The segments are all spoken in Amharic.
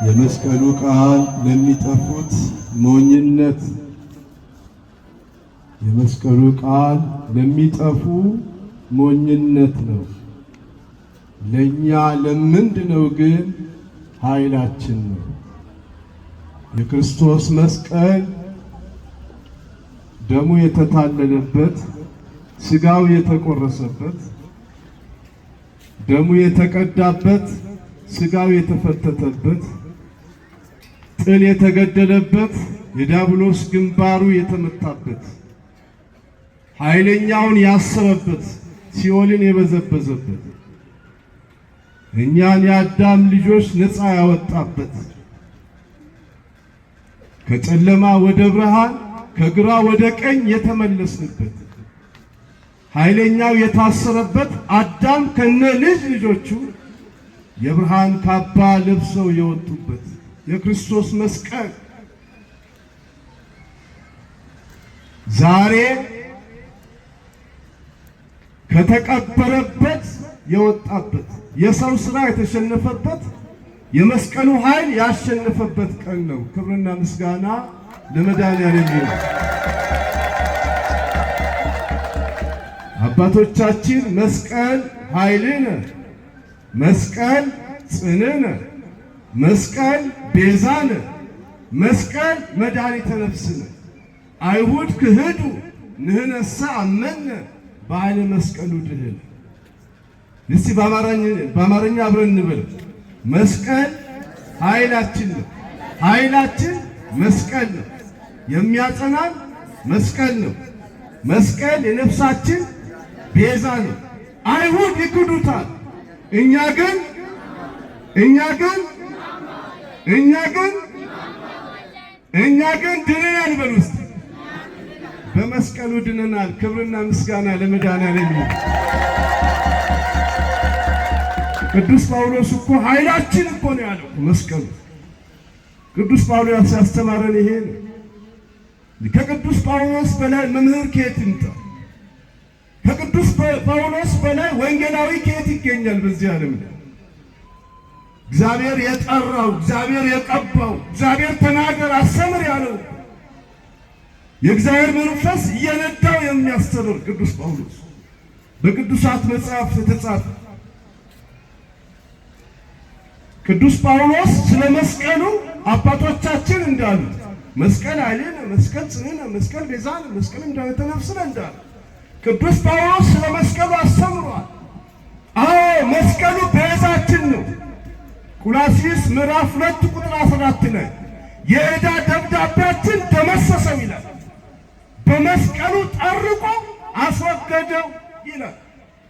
የመስቀሉ ቃል ለሚጠፉት ሞኝነት፣ የመስቀሉ ቃል ለሚጠፉ ሞኝነት ነው። ለኛ ለምንድነው ግን ኃይላችን ነው። የክርስቶስ መስቀል ደሙ የተታለለበት፣ ስጋው የተቆረሰበት፣ ደሙ የተቀዳበት፣ ስጋው የተፈተተበት፣ ጥል የተገደለበት፣ የዲያብሎስ ግንባሩ የተመታበት፣ ኃይለኛውን ያሰረበት፣ ሲኦልን የበዘበዘበት፣ እኛን የአዳም ልጆች ነፃ ያወጣበት፣ ከጨለማ ወደ ብርሃን ከግራ ወደ ቀኝ የተመለስንበት፣ ኃይለኛው የታሰረበት፣ አዳም ከነ ልጆቹ የብርሃን ካባ ለብሰው የወጡበት የክርስቶስ መስቀል ዛሬ ከተቀበረበት የወጣበት፣ የሰው ሥራ የተሸነፈበት፣ የመስቀሉ ኃይል ያሸነፈበት ቀን ነው። ክብርና ምስጋና ለመድኃኒዓለም ይሁን። አባቶቻችን መስቀል ኃይልነ፣ መስቀል ጽንዕነ፣ መስቀል ቤዛነ፣ መስቀል መድኃኒተ ነፍስነ፣ አይሁድ ክህዱ ንሕነሰ አመነ በኃይለ መስቀሉ ድኅነ። እስቲ በአማርኛ አብረን እንበል። መስቀል ኃይላችን ነው። ኃይላችን መስቀል ነው። የሚያጸናን መስቀል ነው። መስቀል የነፍሳችን ቤዛ ነው። አይሁድ ይክዱታል፣ እኛ ግን ድነናል። በል ውስጥ በመስቀሉ ድነናል። ክብርና ምስጋና ለመድኃኒዓለም ይሁን። ቅዱስ ጳውሎስ እኮ ኃይላችን እኮ ነው ያለው መስቀሉ። ቅዱስ ጳውሎስ ያስተማረን ይሄ ነው። ከቅዱስ ጳውሎስ በላይ መምህር ከየት ይምጣ? ከቅዱስ ጳውሎስ በላይ ወንጌላዊ ከየት ይገኛል በዚህ ዓለም ላይ? እግዚአብሔር የጠራው፣ እግዚአብሔር የቀባው፣ እግዚአብሔር ተናገር አስተምር ያለው የእግዚአብሔር መንፈስ እየነዳው የሚያስተምር ቅዱስ ጳውሎስ በቅዱሳት መጽሐፍ የተጻፈ ቅዱስ ጳውሎስ ስለ መስቀሉ አባቶቻችን እንዳሉት መስቀል ኃይልነ፣ መስቀል ጽንዕነ፣ መስቀል ቤዛነ፣ መስቀል መድኃኒተ ነፍስነ እንዳሉ ቅዱስ ጳውሎስ ስለ መስቀሉ አስተምሯል። አዎ መስቀሉ ቤዛችን ነው። ቆላስይስ ምዕራፍ 2 ቁጥር 14 ላይ የዕዳ ደብዳቤያችን ደመሰሰው ይላል። በመስቀሉ ጠርቆ አስወገደው ይላል።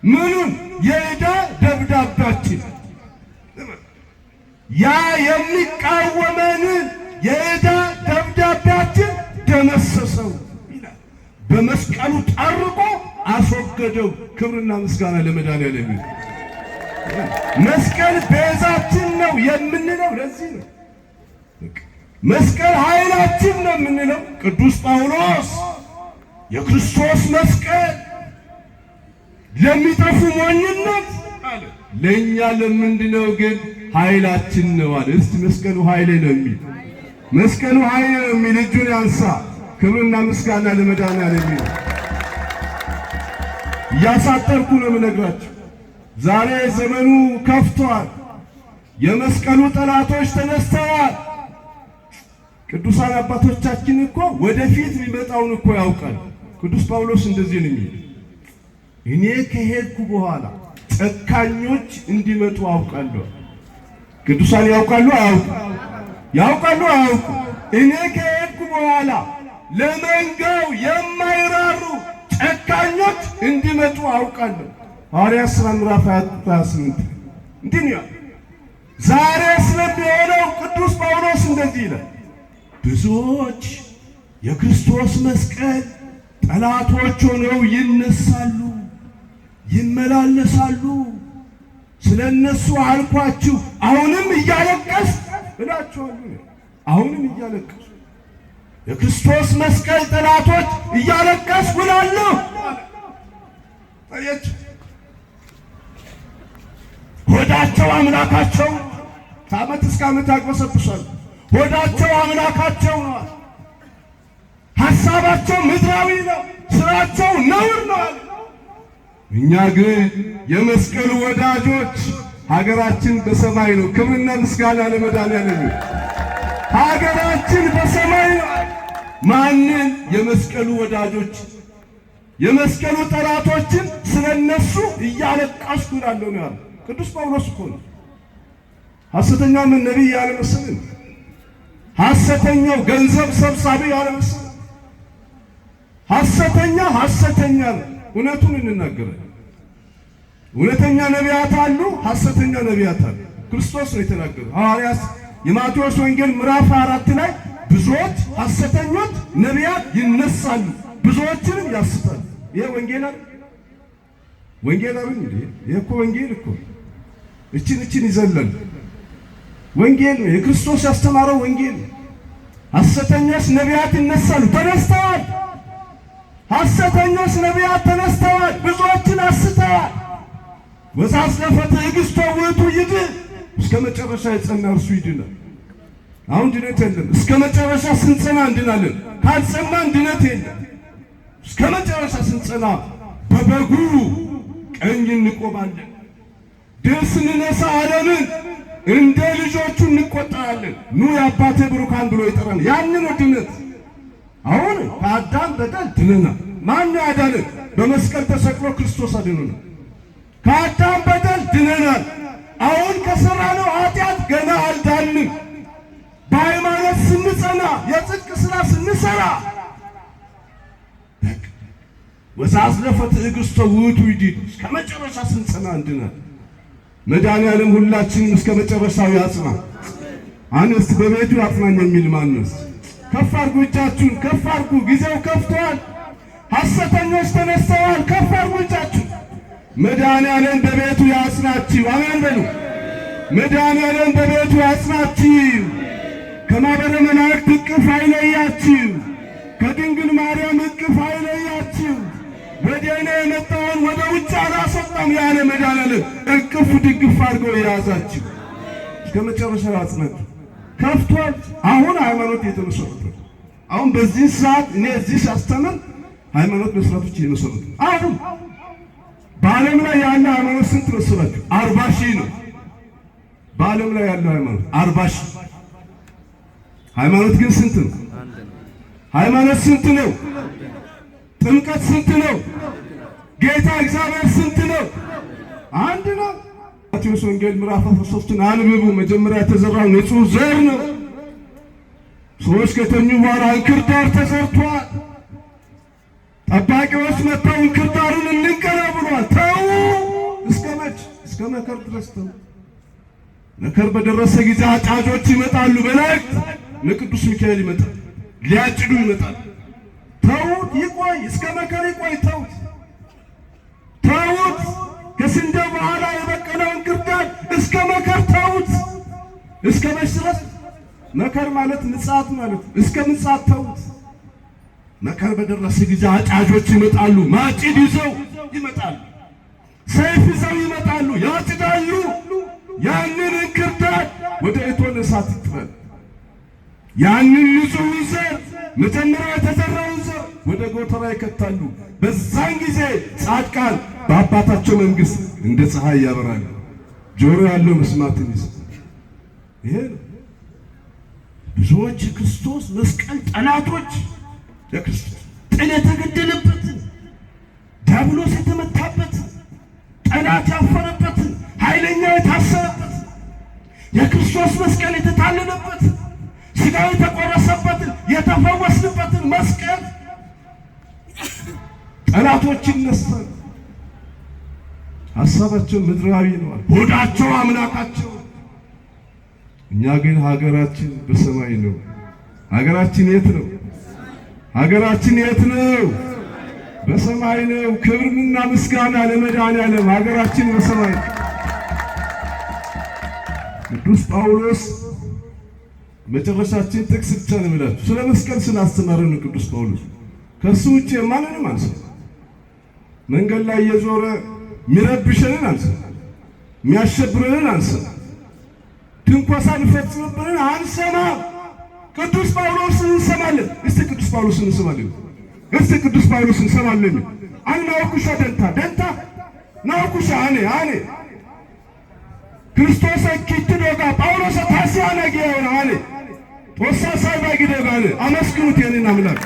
ምኑን? የዕዳ ደብዳቤያችን። ያ የሚቃወመን የዕዳ ደብዳቤያችን ደመሰሰው ይላል። በመስቀሉ ጠርቆ አስወገደው። ክብርና ምስጋና ለመድኃኒዓለም ይሁን። መስቀል ቤዛችን ነው የምንለው ለዚህ ነው። መስቀል ኃይላችን ነው የምንለው። ቅዱስ ጳውሎስ የክርስቶስ መስቀል ለሚጠፉ ሞኝነት አለ፣ ለእኛ ለምንድነው ግን ኃይላችን ነው አለ። እስቲ መስቀሉ ኃይሌ ነው የሚል መስቀሉ ኃይሌ ነው የሚል እጁን ያንሳ። ክብርና ምስጋና ለመድኃኒዓለም ይሁን። እያሳጠርኩ ነው የምነግራችሁ። ዛሬ ዘመኑ ከፍቷል። የመስቀሉ ጠላቶች ተነስተዋል። ቅዱሳን አባቶቻችን እኮ ወደፊት የሚመጣውን እኮ ያውቃል። ቅዱስ ጳውሎስ እንደዚህ ነው የሚል፣ እኔ ከሄድኩ በኋላ ጨካኞች እንዲመጡ አውቃለሁ። ቅዱሳን ያውቃሉ አያውቁ? ያውቃሉ አያውቁ? እኔ ከሄድኩ በኋላ ለመንጋው የማይራሩ ጨካኞች እንዲመጡ አውቃለሁ። ሐዋርያት ሥራ ምዕራፍ 28 እንዲህ ነው። ዛሬ ስለሚሆነው ቅዱስ ጳውሎስ እንደዚህ ይላል፣ ብዙዎች የክርስቶስ መስቀል ጠላቶች ሆነው ይነሳሉ፣ ይመላለሳሉ። ስለ እነሱ አልኳችሁ፣ አሁንም እያለቀስ እላችኋለሁ። አሁንም እያለቀስ የክርስቶስ መስቀል ጠላቶች እያለቀስ እላለሁ። ሆዳቸው አምላካቸው ከዓመት እስከ ዓመት ያግበሰብሳሉ። ሆዳቸው አምላካቸው ነው። ሐሳባቸው ምድራዊ ነው። ስራቸው ነውር ነው። እኛ ግን የመስቀሉ ወዳጆች፣ ሀገራችን በሰማይ ነው። ክብርና ምስጋና ለመድኃኒዓለም። ሀገራችን በሰማይ ነው። ማንን? የመስቀሉ ወዳጆች፣ የመስቀሉ ጠላቶችን ስለነሱ እያለቀስኩ እላለሁ ነው ያለው ቅዱስ ጳውሎስ እኮ ነው። ሐሰተኛው ነቢይ ያለ መሰለኝ፣ ሐሰተኛው ገንዘብ ሰብሳቢ ያለ መሰለኝ። ሐሰተኛ ነው። እውነቱን እንናገራለን። እውነተኛ ነቢያት አሉ፣ ሐሰተኛ ነቢያት አሉ። ክርስቶስ ነው የተናገረው። ሐዋርያት የማቴዎስ ወንጌል ምዕራፍ 4 ላይ ብዙዎች ሐሰተኞች ነቢያት ይነሳሉ፣ ብዙዎችንም ያስታሉ። ይሄ ወንጌል አይደል? ወንጌል አይደል እንዴ? ይሄ እኮ ወንጌል እኮ እችን ይዘላል። ወንጌል ነው፣ የክርስቶስ ያስተማረው ወንጌል ነው። ሐሰተኞች ነቢያት ይነሳሉ፣ ተነስተዋል። ሐሰተኞች ነቢያት ተነስተዋል፣ ብዙዎችን አስተዋል። ወዛዝለፈ ትዕግሥቶ ውእቱ ይድኅን፣ እስከ መጨረሻ የጸና እርሱ ይድናል። አሁን ድነት የለም። እስከ መጨረሻ ስንጸና እንድናለን። ካልጸናን ድነት የለም። እስከ መጨረሻ ስንጸና በበጉ ቀኝ እንቆማለን። ድል ስንነሳ ዓለምን እንደ ልጆቹ እንቆጠራለን። ኑ የአባቴ ብሩካን ብሎ ይጠራል። ያንን ድነት አሁን ከአዳም በደል ድነናል። ማን ያዳነን? በመስቀል ተሰቅሎ ክርስቶስ አድኖናል። ከአዳም በደል ድነናል። አሁን ከሰራነው ኃጢአት ገና አልዳንም። በሃይማኖት ስንጸና፣ የጽድቅ ሥራ ስንሰራ ወዛዝለፈ ትዕግሥቶ ውእቱ ይድኅን፣ እስከ መጨረሻ ስንጸና እንድናል። መድኃኒዓለም ሁላችንም እስከ መጨረሻው ያጽና። አንስት በቤቱ ያጽናኝ የሚል ማንስ? ከፍ አድርጉ፣ እጃችሁን ከፍ አድርጉ። ጊዜው ከፍቷል። ሐሰተኞች ተነስተዋል። ከፍ አድርጉ እጃችሁን። መድኃኒዓለም በቤቱ ያጽናችሁ። አሜን በሉ። መድኃኒዓለም በቤቱ ያጽናችሁ። ከማኅበረ መላእክት እቅፍ አይለያችሁ። ከድንግል ማርያም እቅፍ አይለያችሁ። ወደ እኔ የመጣውን ወደ ውጭ አላስወጣም ያለ መድኃኒዓለም እቅፍ ድግፍ አድርገው የያዛችሁ እስከ መጨረሻው ያጽናችሁ። ከፍቷል። አሁን ሃይማኖት የተመሰረተ አሁን በዚህ ሰዓት እኔ እዚህ ሳስተምር ሃይማኖት መስራቶች እየመሰረቱ አሁን በዓለም ላይ ያለ ሃይማኖት ስንት መሰላችሁ? 40 ሺህ ነው። በዓለም ላይ ያለው ሃይማኖት 40 ሺህ። ሃይማኖት ግን ስንት ነው? ሃይማኖት ስንት ነው? ጥምቀት ስንት ነው? ጌታ እግዚአብሔር ስንት ነው? አንድ ነው። ማቴዎስ ወንጌል ምዕራፍ 13ን አንብቡ። መጀመሪያ የተዘራው ንጹሕ ዘር ነው። ሰዎች ከተኙ በኋላ እንክርዳድ ተዘርቷል። ጠባቂዎች መጥተው እንክርዳዱን እንንቀላ ብሏል። ተው። እስከ መች? እስከ መከር ድረስ ተው። መከር በደረሰ ጊዜ አጫጆች ይመጣሉ። መላእክት ለቅዱስ ሚካኤል ይመጣል፣ ሊያጭዱ ይመጣል። ተውት፣ ይቆይ። እስከ መከር ይቆይ። ተውት፣ ተውት። ከስንዴ በኋላ የበቀለው እንክርዳድ እስከ መከር ተውት። እስከ መች ድረስ? መከር ማለት ምጽአት ማለት እስከ ምጽአት ተውት። መከር በደረሰ ጊዜ አጫጆች ይመጣሉ። ማጭድ ይዘው ይመጣሉ፣ ሰይፍ ይዘው ይመጣሉ፣ ያጭዳሉ። ያንን እንክርዳድ ወደ እቶነ እሳት ይጥላል። ያንን ንጹሕ ዘር መጀመሪያ የተዘራውን ዘር ወደ ጎተራ ይከታሉ። በዛን ጊዜ ጻድቃን በአባታቸው መንግሥት እንደ ፀሐይ ያበራሉ። ጆሮ ያለው መስማትን ይሰማል። ይሄ ብዙዎች የክርስቶስ መስቀል ጠላቶች፣ የክርስቶስ ጥል የተገደለበትን፣ ዲያብሎስ የተመታበትን፣ ጠላት ያፈረበትን፣ ኃይለኛ የታሰረበትን፣ የክርስቶስ መስቀል የተታለለበትን፣ ሥጋው የተቆረሰበትን፣ የተፈወስንበትን መስቀል ጠላቶች ይነሳሉ። ሐሳባቸው ምድራዊ ነው፣ ሆዳቸው አምላካቸው። እኛ ግን ሀገራችን በሰማይ ነው። ሀገራችን የት ነው? ሀገራችን የት ነው? በሰማይ ነው። ክብርና ምስጋና ለመድኃኒዓለም። ሀገራችን በሰማይ ነው። ቅዱስ ጳውሎስ መጨረሻችን ጥቅስ ብቻ ነው የሚላችሁ ስለ መስቀል ስላስተማረ ነው። ቅዱስ ጳውሎስ ከሱ ውጭ ማንንም አንሰማ። መንገድ ላይ እየዞረ የሚረብሸንን አንሰማ፣ የሚያሸብረንን አንሰማ። ትንኮሳን ፈጽምብን አንሰማም። ቅዱስ ጳውሎስን እንሰማለን። እስቲ ቅዱስ ጳውሎስን እንሰማለን። እስቲ ቅዱስ ጳውሎስን እንሰማለን። አናውኩሻ ደንታ ናውኩሻ አኔ ክርስቶስ ኪትዶጋ ጳውሎስ ታሲያና ጊያውና አኔ ጦሳ ሳይባ ጊደጋለ አመስግኑት የኔን አምላክ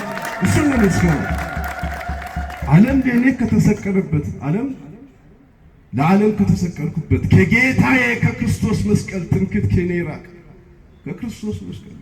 እሱን ነው መስገን ዓለም ለኔ ከተሰቀለበት ዓለም ለዓለም ከተሰቀልኩበት ከጌታዬ ከክርስቶስ መስቀል ትምክህት ከኔ ይራቅ ከክርስቶስ መስቀል